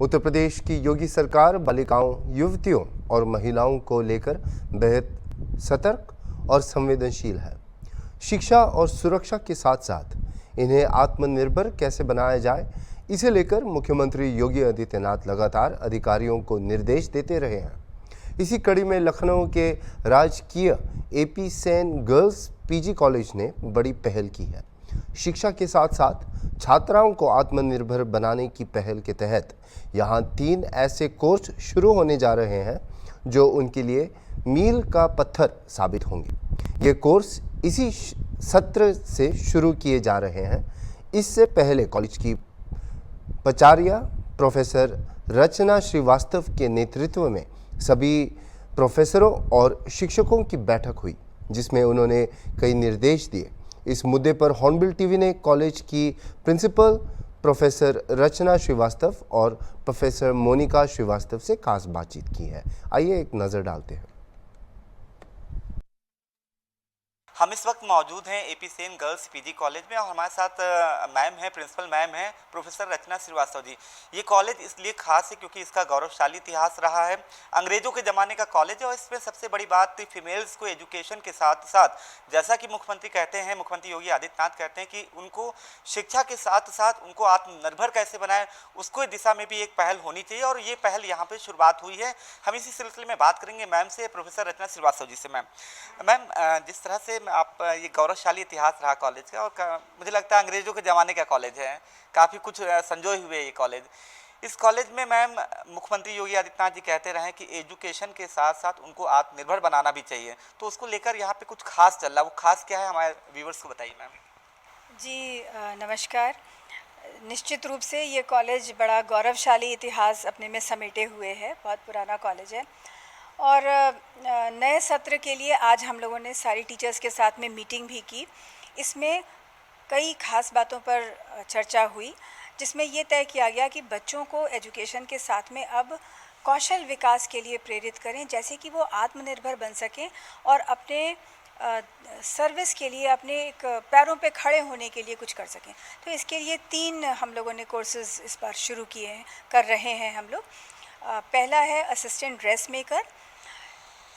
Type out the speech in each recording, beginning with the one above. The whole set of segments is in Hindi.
उत्तर प्रदेश की योगी सरकार बालिकाओं, युवतियों और महिलाओं को लेकर बेहद सतर्क और संवेदनशील है। शिक्षा और सुरक्षा के साथ साथ इन्हें आत्मनिर्भर कैसे बनाया जाए, इसे लेकर मुख्यमंत्री योगी आदित्यनाथ लगातार अधिकारियों को निर्देश देते रहे हैं। इसी कड़ी में लखनऊ के राजकीय AP Sen girls PG college ने बड़ी पहल की है। शिक्षा के साथ साथ छात्राओं को आत्मनिर्भर बनाने की पहल के तहत यहाँ 3 ऐसे कोर्स शुरू होने जा रहे हैं जो उनके लिए मील का पत्थर साबित होंगे। ये कोर्स इसी सत्र से शुरू किए जा रहे हैं। इससे पहले कॉलेज की प्राचार्य प्रोफेसर रचना श्रीवास्तव के नेतृत्व में सभी प्रोफेसरों और शिक्षकों की बैठक हुई, जिसमें उन्होंने कई निर्देश दिए। इस मुद्दे पर हॉर्नबिल टीवी ने कॉलेज की प्रिंसिपल प्रोफेसर रचना श्रीवास्तव और प्रोफेसर मोनिका श्रीवास्तव से खास बातचीत की है। आइए एक नज़र डालते हैं। हम इस वक्त मौजूद हैं AP Sen girls PG college में और हमारे साथ मैम है, प्रिंसिपल मैम है प्रोफेसर रचना श्रीवास्तव जी। ये कॉलेज इसलिए खास है क्योंकि इसका गौरवशाली इतिहास रहा है। अंग्रेजों के ज़माने का कॉलेज है और इसमें सबसे बड़ी बात फीमेल्स को एजुकेशन के साथ साथ, जैसा कि मुख्यमंत्री कहते हैं, मुख्यमंत्री योगी आदित्यनाथ कहते हैं कि उनको शिक्षा के साथ साथ उनको आत्मनिर्भर कैसे बनाए, उसको दिशा में भी एक पहल होनी चाहिए और ये पहल यहाँ पर शुरुआत हुई है। हम इसी सिलसिले में बात करेंगे मैम से, प्रोफेसर रचना श्रीवास्तव जी से। मैम जिस तरह से आप ये गौरवशाली इतिहास रहा कॉलेज का और मुझे लगता है अंग्रेजों के ज़माने का कॉलेज है, काफ़ी कुछ संजोए हुए ये कॉलेज। इस कॉलेज में मैम मुख्यमंत्री योगी आदित्यनाथ जी कहते रहे कि एजुकेशन के साथ साथ उनको आत्मनिर्भर बनाना भी चाहिए, तो उसको लेकर यहाँ पे कुछ खास चल रहा है। वो खास क्या है, हमारे व्यूवर्स को बताइए मैम। जी नमस्कार। निश्चित रूप से ये कॉलेज बड़ा गौरवशाली इतिहास अपने में समेटे हुए है, बहुत पुराना कॉलेज है और नए सत्र के लिए आज हम लोगों ने सारी टीचर्स के साथ में मीटिंग भी की। इसमें कई खास बातों पर चर्चा हुई, जिसमें ये तय किया गया कि बच्चों को एजुकेशन के साथ में अब कौशल विकास के लिए प्रेरित करें, जैसे कि वो आत्मनिर्भर बन सकें और अपने सर्विस के लिए, अपने एक पैरों पे खड़े होने के लिए कुछ कर सकें। तो इसके लिए 3 हम लोगों ने कोर्सेज़ इस बार शुरू किए हैं, कर रहे हैं हम लोग। पहला है असिस्टेंट ड्रेस मेकर।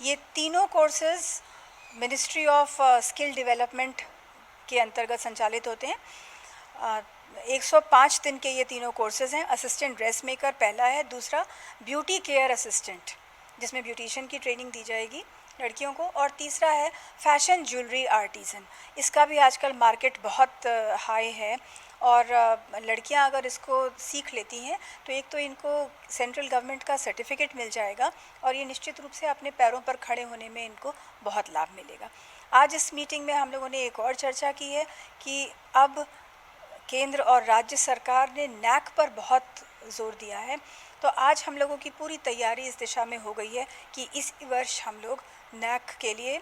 ये तीनों courses ministry of skill development के अंतर्गत संचालित होते हैं। 105 दिन के ये तीनों कोर्सेज़ हैं। असिस्टेंट ड्रेस मेकर पहला है, दूसरा ब्यूटी केयर असिस्टेंट जिसमें ब्यूटिशियन की ट्रेनिंग दी जाएगी लड़कियों को, और तीसरा है फैशन ज्वेलरी आर्टिसन। इसका भी आजकल मार्केट बहुत हाई है और लड़कियां अगर इसको सीख लेती हैं तो एक तो इनको सेंट्रल गवर्नमेंट का सर्टिफिकेट मिल जाएगा और ये निश्चित रूप से अपने पैरों पर खड़े होने में इनको बहुत लाभ मिलेगा। आज इस मीटिंग में हम लोगों ने एक और चर्चा की है कि अब केंद्र और राज्य सरकार ने नैक पर बहुत जोर दिया है, तो आज हम लोगों की पूरी तैयारी इस दिशा में हो गई है कि इस वर्ष हम लोग नैक के लिए,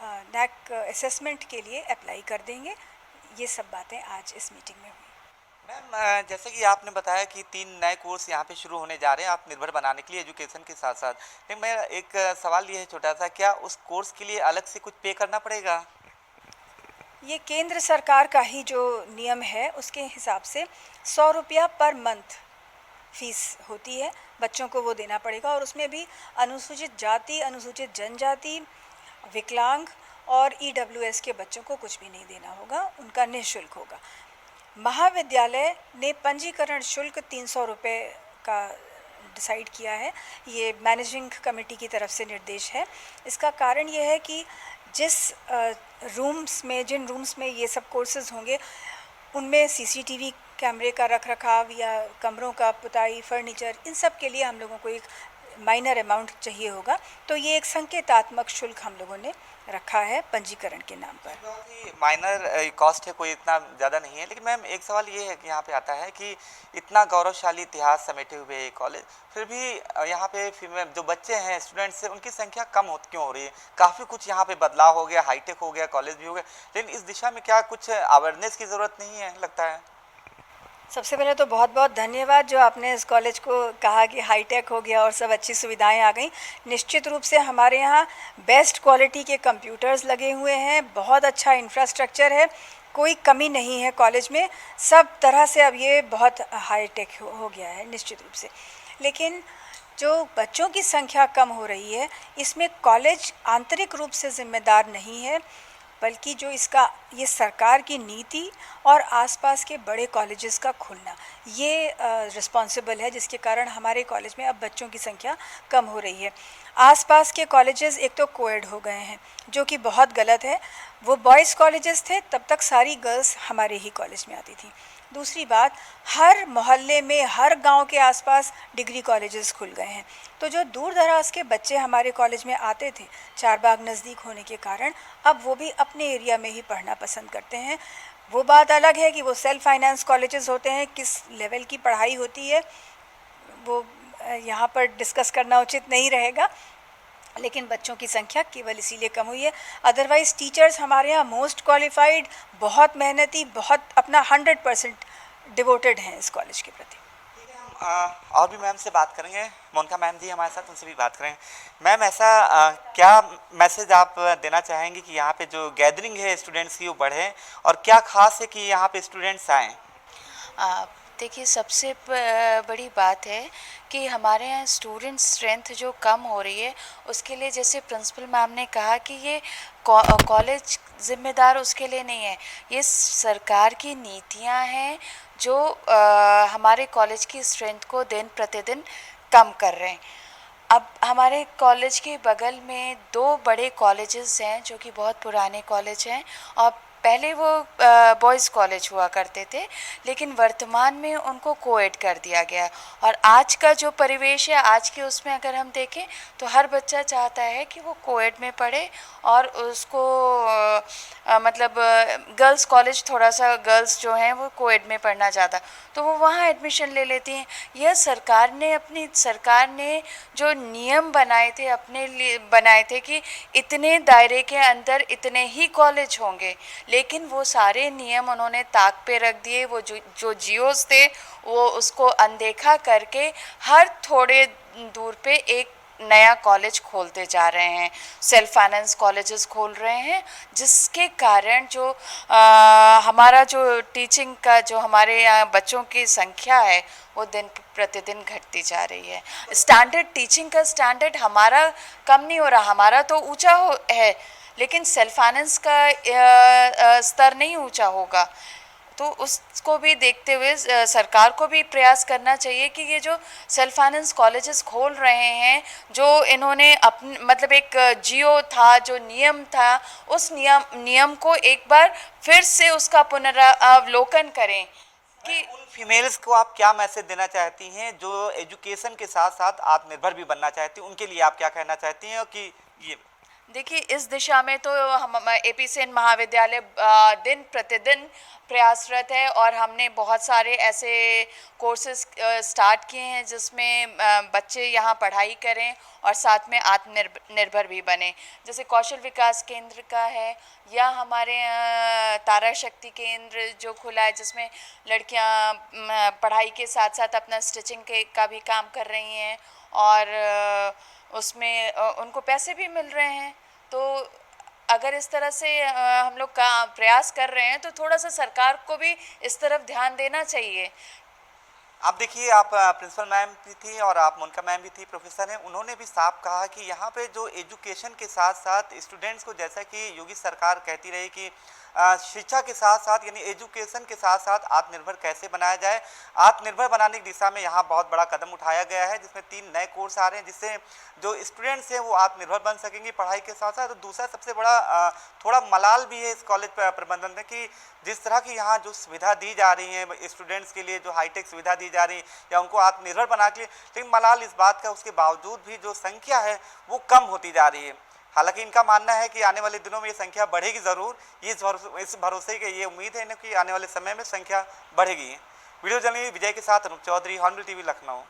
नैक असेसमेंट के लिए अप्लाई कर देंगे। ये सब बातें आज इस मीटिंग में हुई। मैम जैसे कि आपने बताया कि 3 नए कोर्स यहाँ पे शुरू होने जा रहे हैं आत्मनिर्भर बनाने के लिए एजुकेशन के साथ साथ, लेकिन मेरा एक सवाल ये है छोटा सा, क्या उस कोर्स के लिए अलग से कुछ पे करना पड़ेगा? ये केंद्र सरकार का ही जो नियम है उसके हिसाब से 100 रुपया पर मंथ फीस होती है, बच्चों को वो देना पड़ेगा और उसमें भी अनुसूचित जाति, अनुसूचित जनजाति, विकलांग और EWS के बच्चों को कुछ भी नहीं देना होगा, उनका निःशुल्क होगा। महाविद्यालय ने पंजीकरण शुल्क 300 रुपये का डिसाइड किया है। ये मैनेजिंग कमेटी की तरफ से निर्देश है। इसका कारण ये है कि जिन रूम्स में ये सब कोर्सेज़ होंगे उनमें CCTV कैमरे का रख रखाव या कमरों का पुताई, फर्नीचर, इन सब के लिए हम लोगों को एक माइनर अमाउंट चाहिए होगा, तो ये एक संकेतात्मक शुल्क हम लोगों ने रखा है पंजीकरण के नाम पर। माइनर कॉस्ट है, कोई इतना ज़्यादा नहीं है। लेकिन मैम एक सवाल ये है कि यहाँ पे आता है कि इतना गौरवशाली इतिहास समेटे हुए ये कॉलेज, फिर भी यहाँ पे फीमेल जो बच्चे हैं, स्टूडेंट्स हैं, उनकी संख्या कम क्यों हो रही है? काफ़ी कुछ यहाँ पे बदलाव हो गया, हाईटेक हो गया, कॉलेज भी हो गया, लेकिन इस दिशा में क्या कुछ अवेयरनेस की ज़रूरत नहीं है लगता है? सबसे पहले तो बहुत बहुत धन्यवाद जो आपने इस कॉलेज को कहा कि हाईटेक हो गया और सब अच्छी सुविधाएं आ गई। निश्चित रूप से हमारे यहाँ बेस्ट क्वालिटी के कंप्यूटर्स लगे हुए हैं, बहुत अच्छा इंफ्रास्ट्रक्चर है, कोई कमी नहीं है कॉलेज में, सब तरह से अब ये बहुत हाई टेक हो गया है निश्चित रूप से। लेकिन जो बच्चों की संख्या कम हो रही है, इसमें कॉलेज आंतरिक रूप से जिम्मेदार नहीं है, बल्कि जो इसका ये सरकार की नीति और आसपास के बड़े कॉलेजेस का खुलना ये रिस्पॉन्सिबल है, जिसके कारण हमारे कॉलेज में अब बच्चों की संख्या कम हो रही है। आसपास के कॉलेजेस एक तो कोएड हो गए हैं, जो कि बहुत गलत है। वो बॉयज़ कॉलेजेस थे, तब तक सारी गर्ल्स हमारे ही कॉलेज में आती थी। दूसरी बात, हर मोहल्ले में, हर गांव के आसपास डिग्री कॉलेजेस खुल गए हैं, तो जो दूर दराज के बच्चे हमारे कॉलेज में आते थे, चारबाग नज़दीक होने के कारण अब वो भी अपने एरिया में ही पढ़ना पसंद करते हैं। वो बात अलग है कि वो सेल्फ फाइनेंस कॉलेजेस होते हैं, किस लेवल की पढ़ाई होती है वो यहाँ पर डिस्कस करना उचित नहीं रहेगा, लेकिन बच्चों की संख्या केवल इसीलिए कम हुई है। अदरवाइज़ टीचर्स हमारे यहाँ मोस्ट क्वालिफाइड, बहुत मेहनती, बहुत अपना 100% डिवोटेड हैं इस कॉलेज के प्रति। और भी मैम से बात करेंगे। मोनिका मैम जी हमारे साथ, उनसे भी बात करेंगे। मैम, ऐसा क्या मैसेज आप देना चाहेंगे कि यहाँ पे जो गैदरिंग है स्टूडेंट्स की वो बढ़े, और क्या खास है कि यहाँ पे स्टूडेंट्स आएँ? देखिए, सबसे बड़ी बात है कि हमारे यहाँ स्टूडेंट स्ट्रेंथ जो कम हो रही है, उसके लिए जैसे प्रिंसिपल मैम ने कहा कि ये कॉलेज जिम्मेदार उसके लिए नहीं है, ये सरकार की नीतियाँ हैं जो हमारे कॉलेज की स्ट्रेंथ को दिन प्रतिदिन कम कर रहे हैं। अब हमारे कॉलेज के बगल में 2 बड़े कॉलेजेस हैं जो कि बहुत पुराने कॉलेज हैं, और पहले वो बॉयज़ कॉलेज हुआ करते थे, लेकिन वर्तमान में उनको कोएड कर दिया गया है। और आज का जो परिवेश है, आज के उसमें अगर हम देखें तो हर बच्चा चाहता है कि वो कोएड में पढ़े, और उसको मतलब गर्ल्स कॉलेज, थोड़ा सा गर्ल्स जो हैं वो कोएड में पढ़ना चाहता, तो वो वहाँ एडमिशन ले लेती हैं। यह सरकार ने जो नियम बनाए थे, अपने लिए बनाए थे कि इतने दायरे के अंदर इतने ही कॉलेज होंगे, लेकिन वो सारे नियम उन्होंने ताक पे रख दिए। वो जो जियोस थे वो उसको अनदेखा करके हर थोड़े दूर पे एक नया कॉलेज खोलते जा रहे हैं, सेल्फ फाइनेंस कॉलेजेस खोल रहे हैं, जिसके कारण जो हमारा जो टीचिंग का जो हमारे यहाँ बच्चों की संख्या है वो दिन प्रतिदिन घटती जा रही है। स्टैंडर्ड, टीचिंग का स्टैंडर्ड हमारा कम नहीं हो रहा, हमारा तो ऊंचा है, लेकिन सेल्फ फाइनेंस का स्तर नहीं ऊंचा होगा। तो उसको भी देखते हुए सरकार को भी प्रयास करना चाहिए कि ये जो सेल्फ फाइनेंस कॉलेजेस खोल रहे हैं, जो इन्होंने मतलब एक जियो था, जो नियम था, उस नियम को एक बार फिर से उसका पुनरावलोकन करें। कि उन फीमेल्स को आप क्या मैसेज देना चाहती हैं जो एजुकेशन के साथ साथ आत्मनिर्भर भी बनना चाहती हैं, उनके लिए आप क्या कहना चाहती हैं? कि ये देखिए, इस दिशा में तो हम AP सेन महाविद्यालय दिन प्रतिदिन प्रयासरत है, और हमने बहुत सारे ऐसे कोर्सेज स्टार्ट किए हैं जिसमें बच्चे यहाँ पढ़ाई करें और साथ में आत्मनिर्भर भी बने। जैसे कौशल विकास केंद्र का है, या हमारे तारा शक्ति केंद्र जो खुला है, जिसमें लड़कियाँ पढ़ाई के साथ साथ अपना स्टिचिंग का भी काम कर रही हैं, और उसमें उनको पैसे भी मिल रहे हैं। तो अगर इस तरह से हम लोग का प्रयास कर रहे हैं, तो थोड़ा सा सरकार को भी इस तरफ ध्यान देना चाहिए। आप देखिए, आप प्रिंसिपल मैम भी थी और आप मोनिका मैम भी थी, प्रोफेसर हैं, उन्होंने भी साफ कहा कि यहाँ पे जो एजुकेशन के साथ साथ स्टूडेंट्स को, जैसा कि योगी सरकार कहती रही कि शिक्षा के साथ साथ यानी एजुकेशन के साथ साथ आत्मनिर्भर कैसे बनाया जाए, आत्मनिर्भर बनाने की दिशा में यहाँ बहुत बड़ा कदम उठाया गया है, जिसमें 3 नए कोर्स आ रहे हैं, जिससे जो स्टूडेंट्स हैं वो आत्मनिर्भर बन सकेंगे पढ़ाई के साथ साथ। तो दूसरा सबसे बड़ा थोड़ा मलाल भी है इस कॉलेज प्रबंधन में कि जिस तरह की यहाँ जो सुविधा दी जा रही है स्टूडेंट्स के लिए, जो हाईटेक सुविधा दी जा रही है या उनको आत्मनिर्भर बना के लिए, लेकिन मलाल इस बात का उसके बावजूद भी जो संख्या है वो कम होती जा रही है। हालांकि इनका मानना है कि आने वाले दिनों में ये संख्या बढ़ेगी ज़रूर, इस भरोसे की ये उम्मीद है इन्हें कि आने वाले समय में संख्या बढ़ेगी। वीडियो जर्नलिस्ट विजय के साथ अनूप चौधरी, हॉर्नबिल TV, लखनऊ।